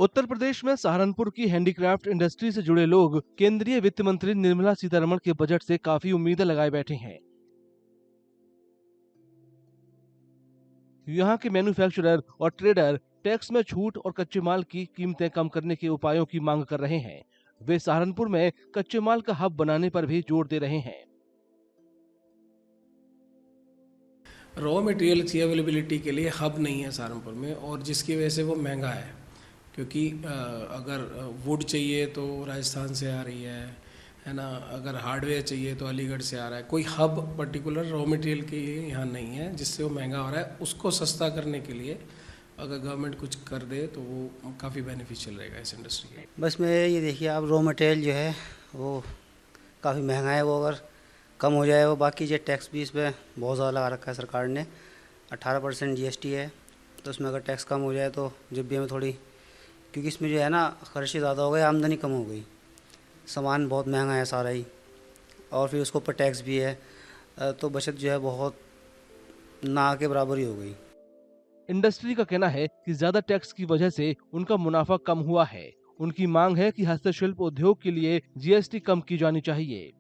उत्तर प्रदेश में सहारनपुर की handicraft industry से जुड़े लोग केंद्रीय वित्त मंत्री निर्मला सीतारमण के बजट से काफी उम्मीदें लगाए बैठे हैं। यहाँ के मैन्युफैक्चरर और ट्रेडर टैक्स में छूट और कच्चे माल की कीमतें कम करने के उपायों की मांग कर रहे हैं। वे सहारनपुर में कच्चे माल का हब बनाने पर भी जोर दे रहे हैं। रॉ मटेरियल की अवेलेबिलिटी के लिए हब नहीं है सहारनपुर में, और जिसकी वजह से वो महंगा है। क्योंकि अगर वुड चाहिए तो राजस्थान से आ रही है ना। अगर हार्डवेयर चाहिए तो अलीगढ़ से आ रहा है। कोई हब पर्टिकुलर रॉ मटेरियल के लिए यहाँ नहीं है, जिससे वो महंगा हो रहा है। उसको सस्ता करने के लिए अगर गवर्नमेंट कुछ कर दे तो वो काफ़ी बेनिफिशियल रहेगा इस इंडस्ट्री के। बस मैं ये देखिए, आप रॉ मटेरियल जो है वो काफ़ी महंगा है। वो अगर कम हो जाए, वो बाकी जो टैक्स भी इस पर बहुत ज़्यादा लगा रखा है सरकार ने। 18% जीएसटी है, तो उसमें अगर टैक्स कम हो जाए तो जब भी हमें थोड़ी, क्योंकि इसमें जो है ना खर्चे ज़्यादा हो गए, आमदनी कम हो गई, सामान बहुत महंगा है सारा ही, और फिर उसके ऊपर टैक्स भी है, तो बचत जो है बहुत ना के बराबर ही हो गई। इंडस्ट्री का कहना है कि ज्यादा टैक्स की वजह से उनका मुनाफा कम हुआ है। उनकी मांग है कि हस्तशिल्प उद्योग के लिए जीएसटी कम की जानी चाहिए।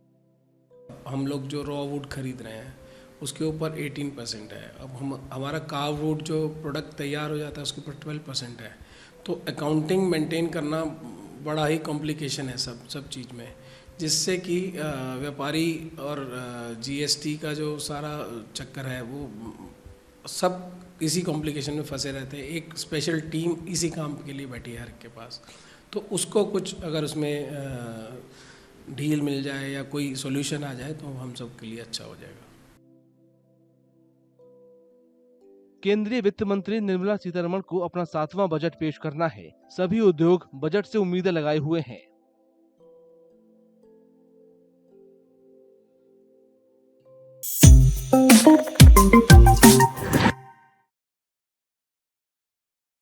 हम लोग जो रॉ वुड खरीद रहे हैं उसके ऊपर 18% है। अब हमारा कार्व वुड जो प्रोडक्ट तैयार हो जाता है उसके ऊपर 12% है। तो अकाउंटिंग मेंटेन करना बड़ा ही कॉम्प्लिकेशन है सब चीज़ में, जिससे कि व्यापारी और जीएसटी का जो सारा चक्कर है वो सब इसी कॉम्प्लिकेशन में फंसे रहते हैं। एक स्पेशल टीम इसी काम के लिए बैठी है हर के पास। तो उसको कुछ अगर उसमें ढील मिल जाए या कोई सॉल्यूशन आ जाए तो हम सब के लिए अच्छा हो जाएगा। केंद्रीय वित्त मंत्री निर्मला सीतारमण को अपना 7वां बजट पेश करना है। सभी उद्योग बजट से उम्मीदें लगाए हुए हैं।